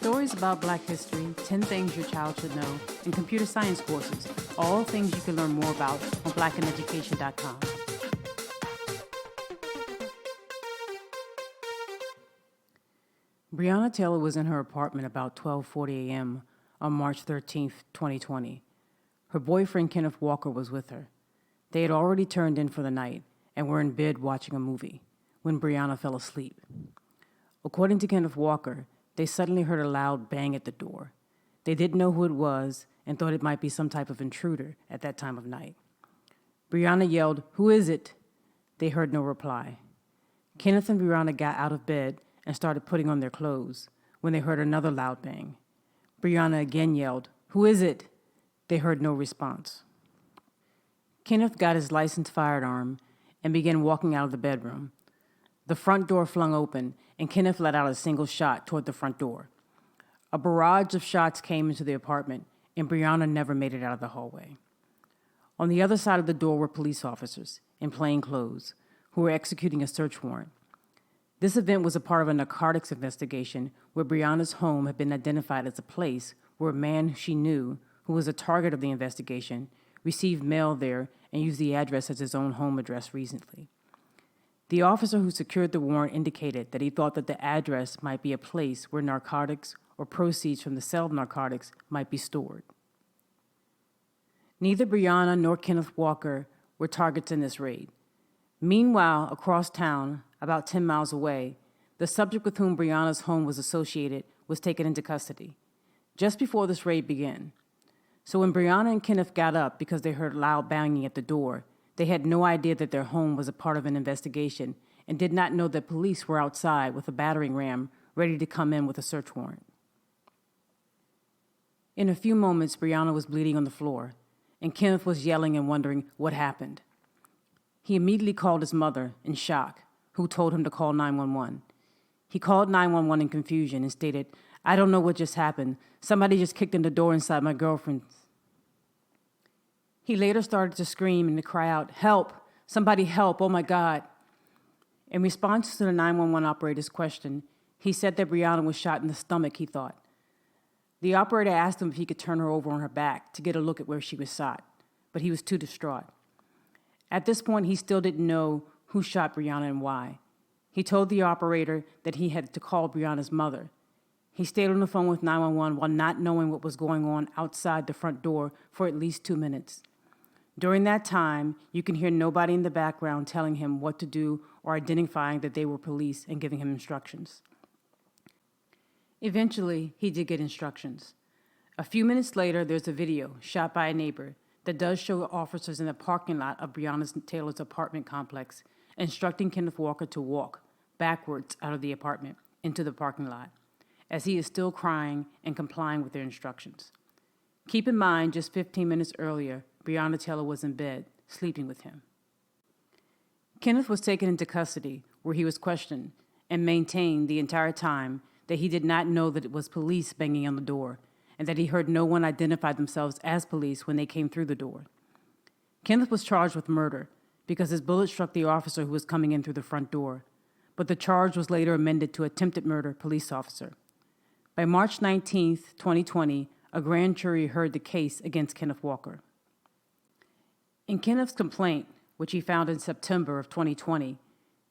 Stories about Black history, 10 things your child should know, and computer science courses, all things you can learn more about on blackineducation.com. Breonna Taylor was in her apartment about 12:40 a.m. on March 13, 2020. Her boyfriend, Kenneth Walker, was with her. They had already turned in for the night and were in bed watching a movie when Breonna fell asleep. According to Kenneth Walker, they suddenly heard a loud bang at the door. They didn't know who it was and thought it might be some type of intruder at that time of night. Breonna yelled, "Who is it?" They heard no reply. Kenneth and Breonna got out of bed and started putting on their clothes when they heard another loud bang. Breonna again yelled, "Who is it?" They heard no response. Kenneth got his licensed firearm and began walking out of the bedroom. The front door flung open, and Kenneth let out a single shot toward the front door. A barrage of shots came into the apartment, and Breonna never made it out of the hallway. On the other side of the door were police officers in plain clothes who were executing a search warrant. This event was a part of a narcotics investigation where Breonna's home had been identified as a place where a man she knew, who was a target of the investigation, received mail there and used the address as his own home address recently. The officer who secured the warrant indicated that he thought that the address might be a place where narcotics or proceeds from the sale of narcotics might be stored. Neither Breonna nor Kenneth Walker were targets in this raid. Meanwhile, across town, about 10 miles away, the subject with whom Breonna's home was associated was taken into custody, just before this raid began. So when Breonna and Kenneth got up because they heard loud banging at the door, they had no idea that their home was a part of an investigation and did not know that police were outside with a battering ram ready to come in with a search warrant. In a few moments, Breonna was bleeding on the floor, and Kenneth was yelling and wondering what happened. He immediately called his mother in shock, who told him to call 911. He called 911 in confusion and stated, "I don't know what just happened. Somebody just kicked in the door inside my girlfriend's." He later started to scream and to cry out, "Help! Somebody help! Oh my God!" In response to the 911 operator's question, he said that Breonna was shot in the stomach, he thought. The operator asked him if he could turn her over on her back to get a look at where she was shot, but he was too distraught. At this point, he still didn't know who shot Breonna and why. He told the operator that he had to call Breonna's mother. He stayed on the phone with 911 while not knowing what was going on outside the front door for at least 2 minutes. During that time, you can hear nobody in the background telling him what to do or identifying that they were police and giving him instructions. Eventually, he did get instructions. A few minutes later, there's a video shot by a neighbor that does show officers in the parking lot of Breonna Taylor's apartment complex instructing Kenneth Walker to walk backwards out of the apartment into the parking lot, as he is still crying and complying with their instructions. Keep in mind, just 15 minutes earlier, Breonna Taylor was in bed, sleeping with him. Kenneth was taken into custody, where he was questioned and maintained the entire time that he did not know that it was police banging on the door and that he heard no one identify themselves as police when they came through the door. Kenneth was charged with murder because his bullet struck the officer who was coming in through the front door, but the charge was later amended to attempted murder police officer. By March 19, 2020, a grand jury heard the case against Kenneth Walker. In Kenneth's complaint, which he filed in September of 2020,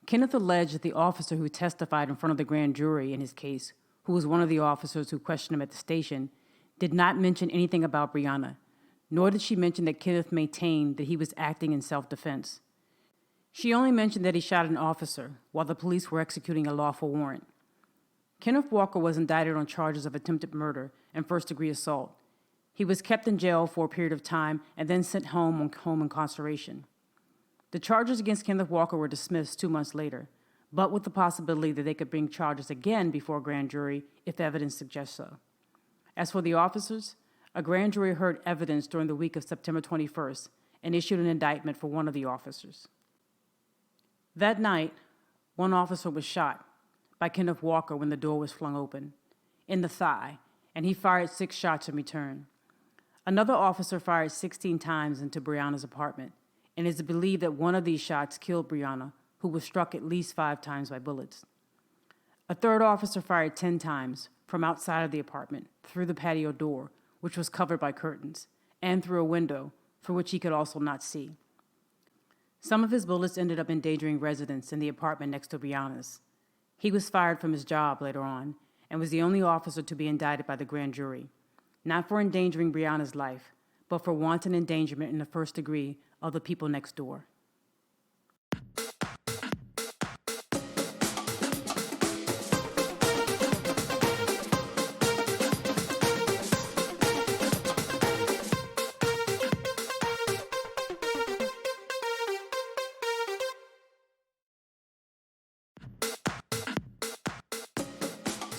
Kenneth alleged that the officer who testified in front of the grand jury in his case, who was one of the officers who questioned him at the station, did not mention anything about Breonna, nor did she mention that Kenneth maintained that he was acting in self-defense. She only mentioned that he shot an officer while the police were executing a lawful warrant. Kenneth Walker was indicted on charges of attempted murder and first-degree assault. He was kept in jail for a period of time and then sent home on home incarceration. The charges against Kenneth Walker were dismissed 2 months later, but with the possibility that they could bring charges again before a grand jury if evidence suggests so. As for the officers, a grand jury heard evidence during the week of September 21st and issued an indictment for one of the officers. That night, one officer was shot by Kenneth Walker when the door was flung open, in the thigh, and he fired 6 shots in return. Another officer fired 16 times into Breonna's apartment, and it is believed that one of these shots killed Breonna, who was struck at least 5 times by bullets. A third officer fired 10 times from outside of the apartment, through the patio door, which was covered by curtains, and through a window, for which he could also not see. Some of his bullets ended up endangering residents in the apartment next to Breonna's. He was fired from his job later on and was the only officer to be indicted by the grand jury, not for endangering Breonna's life, but for wanton endangerment in the first degree of the people next door.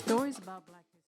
Stories about Black